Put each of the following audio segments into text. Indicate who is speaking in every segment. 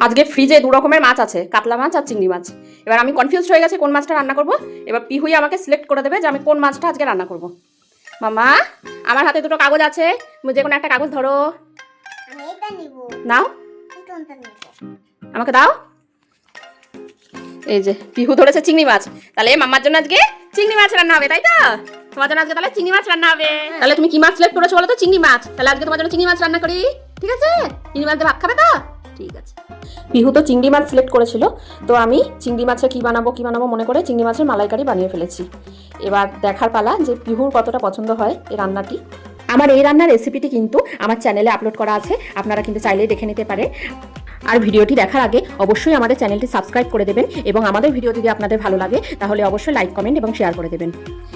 Speaker 1: আজকে ফ্রিজে দু রকমের মাছ আছে, কাতলা মাছ আর চিংড়ি মাছ। এবার আমি কনফিউজ হয়ে গেছি কোন মাছটা রান্না করব। এবার পিহুই আমাকে সিলেক্ট করে দেবে যে আমি কোন মাছটা আজকে রান্না করব। মামা, আমার হাতে দুটো কাগজ আছে, তুমি যে কোনো একটা কাগজ ধরো।
Speaker 2: আমি এটা নিব।
Speaker 1: নাও,
Speaker 2: কোনটা নিব?
Speaker 1: আমাকে দাও। এই যে পিহু ধরেছে চিংড়ি মাছ, তাহলে মাম্মার জন্য আজকে চিংড়ি মাছ রান্না হবে, তাই তো? তোমার জন্য আজকে তাহলে চিংড়ি মাছ রান্না হবে। তাহলে তুমি কি মাছ সিলেক্ট করেছো বলো তো? চিংড়ি মাছ। তাহলে আজকে তোমার জন্য চিংড়ি মাছ রান্না করি, ঠিক আছে? চিংড়ি মাছ দিয়ে ভাত খাবে তো? ঠিক আছে। পিহু তো চিংড়ি মাছ সিলেক্ট করেছিল, তো আমি চিংড়ি মাছে কি বানাবো মনে করে চিংড়ি মাছের মালাইকারি বানিয়ে ফেলেছি। এবার দেখার পালা যে পিহুর কতটা পছন্দ হয় এই রান্নাটি। আমার এই রান্নার রেসিপিটি কিন্তু আমার চ্যানেলে আপলোড করা আছে, আপনারা কিন্তু চাইলেই দেখে নিতে পারেন। আর ভিডিওটি দেখার আগে অবশ্যই আমাদের চ্যানেলটি সাবস্ক্রাইব করে দেবেন, এবং আমাদের ভিডিও যদি আপনাদের ভালো লাগে তাহলে অবশ্যই লাইক, কমেন্ট এবং শেয়ার করে দেবেন।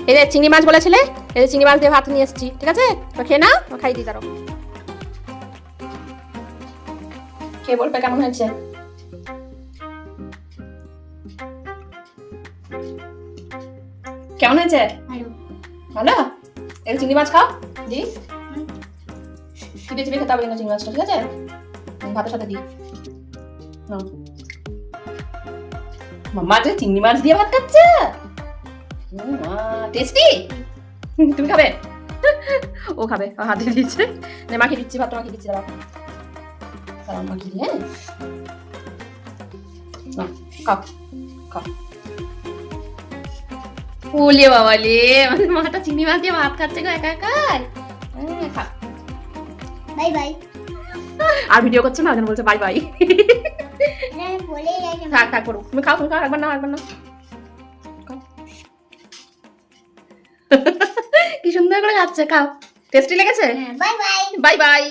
Speaker 1: এই যে চিংড়ি মাছ বলেছিলে, এই যে চিংড়ি মাছ দিয়ে ভাত নিয়ে এসেছি, ঠিক আছে? তো খেয়ে নাও, খাই দিই। তারও খেয়ে বলবে কেমন হয়েছে। কেমন হয়েছে? ভালো। এই চিংড়ি মাছ খাও দি, চিপে চিপে খেতে হবে কিন্তু চিংড়ি মাছটা, ঠিক আছে? ভাতের সাথে দিই। মাম্মা যে চিংড়ি মাছ দিয়ে ভাত খাচ্ছে, টেস্টি। তুমি খাবে? ও খাবে, হাত দিয়ে দিচ্ছে। মাখিয়ে দিচ্ছি, ভাতটা মাখিয়ে দিচ্ছি। দাঁড়াও মাখিয়ে দিয়ে, খাও খাও। ওলে বাবা লে, আমাদের মাটা চিংড়ি মাছ দিয়ে ভাত খাচ্ছে গো একা একাই। খা।
Speaker 2: Bye bye.
Speaker 1: আর ভিডিও করছো না, ওই জন্য বলছে বাই বাই।
Speaker 2: না বলে যাই না।
Speaker 1: থাক থাক করো, তুমি খাও, তুমি খাও, একবার না একবার না। কি সুন্দর করে খাচ্ছে, খাও। টেস্টি লেগেছে?
Speaker 2: Bye bye.
Speaker 1: Bye bye.